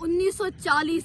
1940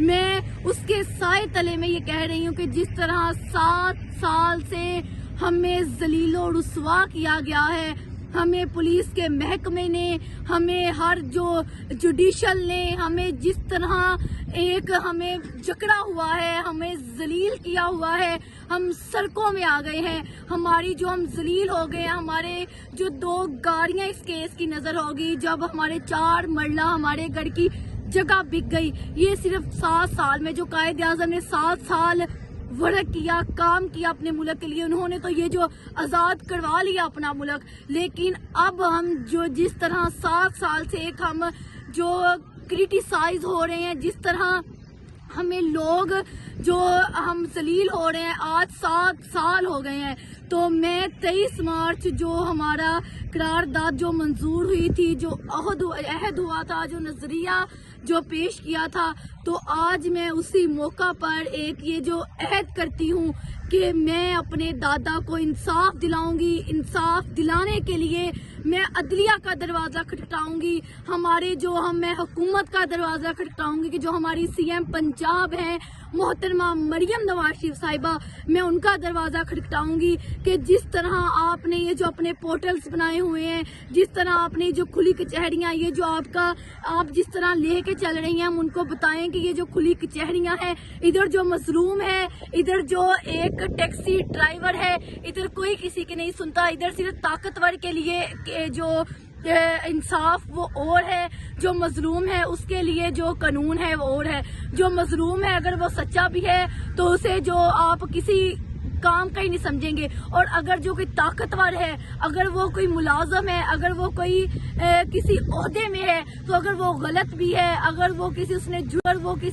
میں اس کے سائے تلے میں یہ کہہ رہی ہوں کہ جس طرح 7 سال سے ہمیں ذلیل و رسوا کیا گیا ہے، ہمیں پولیس کے محکمے نے، ہمیں ہر جو جوڈیشل نے ہمیں جس طرح ہمیں جکڑا ہوا ہے، ہمیں ذلیل کیا ہوا ہے، ہم سڑکوں میں آ گئے ہیں، ہم ذلیل ہو گئے ہیں، ہمارے جو 2 گاڑیاں اس کیس کی نظر ہوگی، جب ہمارے 4 مرلہ ہمارے گھر کی جگہ بک گئی۔ یہ صرف 7 سال میں جو قائد اعظم نے 7 سال ورک کیا، کام کیا اپنے ملک کے لیے، انہوں نے تو یہ جو آزاد کروا لیا اپنا ملک، لیکن اب ہم جو جس طرح 7 سال سے ہم جو کرٹیسائز ہو رہے ہیں، جس طرح ہمیں لوگ جو ہم ذلیل ہو رہے ہیں، آج 7 سال ہو گئے ہیں۔ تو میں 23 مارچ جو ہمارا قرارداد جو منظور ہوئی تھی، جو عہد ہوا تھا، جو نظریہ جو پیش کیا تھا، تو آج میں اسی موقع پر یہ جو عہد کرتی ہوں کہ میں اپنے دادا کو انصاف دلاؤں گی، انصاف دلانے کے لیے میں عدلیہ کا دروازہ کھٹکھٹاؤں گی، میں حکومت کا دروازہ کھٹکھٹاؤں گی کہ جو ہماری سی ایم پنجاب ہیں محترمہ مریم نواز شریف صاحبہ، میں ان کا دروازہ کھٹکھٹاؤں گی کہ جس طرح آپ نے یہ جو اپنے پورٹلز بنائے ہوئے ہیں، جس طرح آپ نے جو کھلی کچہریاں، یہ جو آپ جس طرح لے کے چل رہی ہیں، ہم ان کو بتائیں کہ یہ جو کھلی کچہریاں ہیں، ادھر جو مظلوم ہے، ادھر جو ایک ٹیکسی ڈرائیور ہے، ادھر کوئی کسی کی نہیں سنتا، ادھر صرف طاقتور کے لیے جو انصاف وہ اور ہے، جو مظلوم ہے اس کے لیے جو قانون ہے وہ اور ہے۔ جو مظلوم ہے اگر وہ سچا بھی ہے تو اسے جو آپ کسی کام کا ہی نہیں سمجھیں گے، اور اگر جو کوئی طاقتور ہے، اگر وہ کوئی ملازم ہے، اگر وہ کوئی کسی عہدے میں ہے، تو اگر وہ غلط بھی ہے، اگر وہ کسی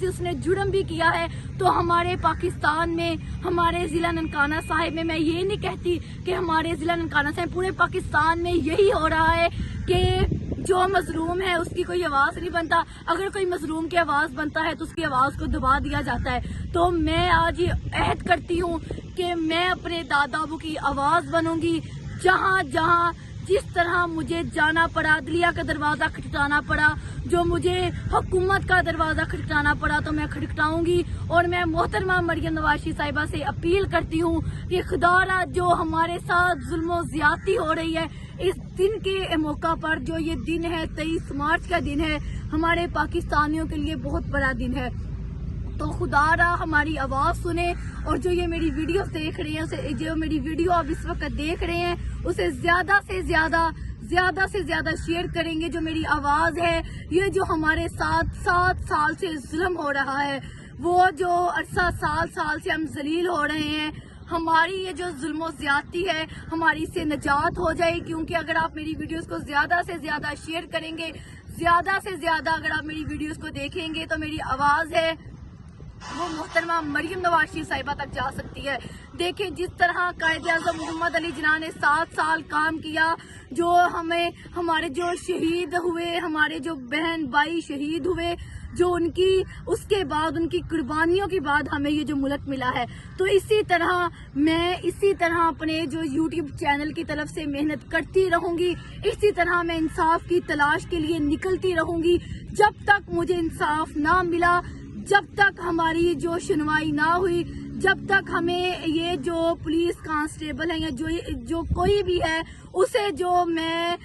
اس نے جرم بھی کیا ہے، تو ہمارے پاکستان میں، ہمارے ضلع ننکانہ صاحب میں یہ نہیں کہتی کہ ہمارے ضلع ننکانہ صاحب، پورے پاکستان میں یہی ہو رہا ہے کہ جو مظلوم ہے اس کی کوئی آواز نہیں بنتا، اگر کوئی مظلوم کی آواز بنتا ہے تو اس کی آواز کو دبا دیا جاتا ہے۔ تو میں آج یہ عہد کرتی ہوں کہ میں اپنے دادا ابو کی آواز بنوں گی، جہاں جس طرح مجھے جانا پڑا، عدلیہ کا دروازہ کھٹکھٹانا پڑا، جو مجھے حکومت کا دروازہ کھٹکھٹانا پڑا، تو میں کھٹکھٹاؤں گی۔ اور میں محترمہ مریم نواز شریف صاحبہ سے اپیل کرتی ہوں کہ خدا را جو ہمارے ساتھ ظلم و زیادتی ہو رہی ہے، اس دن کے موقع پر، جو یہ دن ہے 23 مارچ کا دن ہے، ہمارے پاکستانیوں کے لیے بہت بڑا دن ہے، تو خدا را ہماری آواز سنے، اور جو یہ میری ویڈیو دیکھ رہے ہیں، جو میری ویڈیو آپ اس وقت دیکھ رہے ہیں، اسے زیادہ سے زیادہ شیئر کریں گے۔ جو میری آواز ہے، یہ جو ہمارے ساتھ 7 سال سے ظلم ہو رہا ہے، وہ جو عرصہ 7 سال سے ہم ذلیل ہو رہے ہیں، ہماری یہ جو ظلم و زیادتی ہے، ہماری اس سے نجات ہو جائے، کیونکہ اگر آپ میری ویڈیوز کو زیادہ سے زیادہ شیئر کریں گے، زیادہ سے زیادہ اگر آپ میری ویڈیوز کو دیکھیں گے، تو میری آواز ہے وہ محترمہ مریم نواز شریف صاحبہ تک جا سکتی ہے۔ دیکھیں جس طرح قائد اعظم محمد علی جناح نے 7 سال کام کیا، جو ہمارے جو شہید ہوئے، ہمارے جو بہن بھائی شہید ہوئے، جو اس کے بعد ان کی قربانیوں کے بعد ہمیں یہ جو ملک ملا ہے، تو اسی طرح اپنے جو یوٹیوب چینل کی طرف سے محنت کرتی رہوں گی، اسی طرح میں انصاف کی تلاش کے لیے نکلتی رہوں گی، جب تک مجھے انصاف نہ ملا، جب تک ہماری جو سنوائی نہ ہوئی، جب تک ہمیں یہ جو پولیس کانسٹیبل ہیں یا جو کوئی بھی ہے، اسے جو میں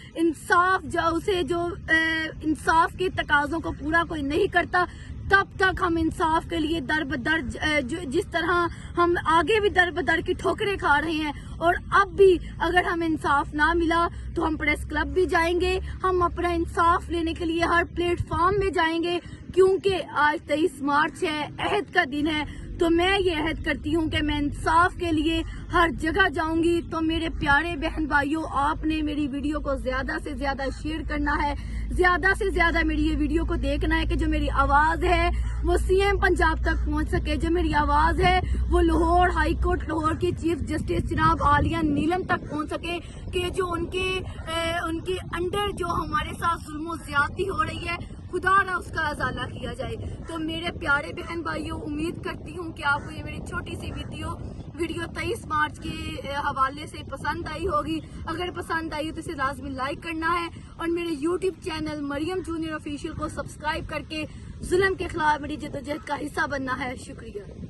انصاف کے تقاضوں کو پورا کوئی نہیں کرتا، تب تک ہم انصاف کے لیے در بدر، جس طرح ہم آگے بھی در بدر کی ٹھوکریں کھا رہے ہیں، اور اب بھی اگر ہمیں انصاف نہ ملا تو ہم پریس کلب بھی جائیں گے، ہم اپنا انصاف لینے کے لیے ہر پلیٹ فارم میں جائیں گے، کیونکہ آج 23 مارچ ہے، عہد کا دن ہے، تو میں یہ عہد کرتی ہوں کہ میں انصاف کے لیے ہر جگہ جاؤں گی۔ تو میرے پیارے بہن بھائیوں، آپ نے میری ویڈیو کو زیادہ سے زیادہ شیئر کرنا ہے، زیادہ سے زیادہ میری یہ ویڈیو کو دیکھنا ہے کہ جو میری آواز ہے وہ سی ایم پنجاب تک پہنچ سکے، جو میری آواز ہے وہ لاہور ہائی کورٹ لاہور کی چیف جسٹس جناب عالیہ نیلم تک پہنچ سکے، کہ جو ان کے انڈر جو ہمارے ساتھ ظلم و زیادتی ہو رہی ہے، خدا نہ اس کا ازالہ کیا جائے۔ تو میرے پیارے بہن بھائیوں، امید کرتی ہوں کہ آپ کو یہ میری چھوٹی سی ویڈیو 23 مارچ کے حوالے سے پسند آئی ہوگی۔ اگر پسند آئی تو اسے لازمی لائک کرنا ہے، اور میرے یوٹیوب چینل مریم جونیئر آفیشیل کو سبسکرائب کر کے ظلم کے خلاف میری جدوجہد کا حصہ بننا ہے. شکریہ.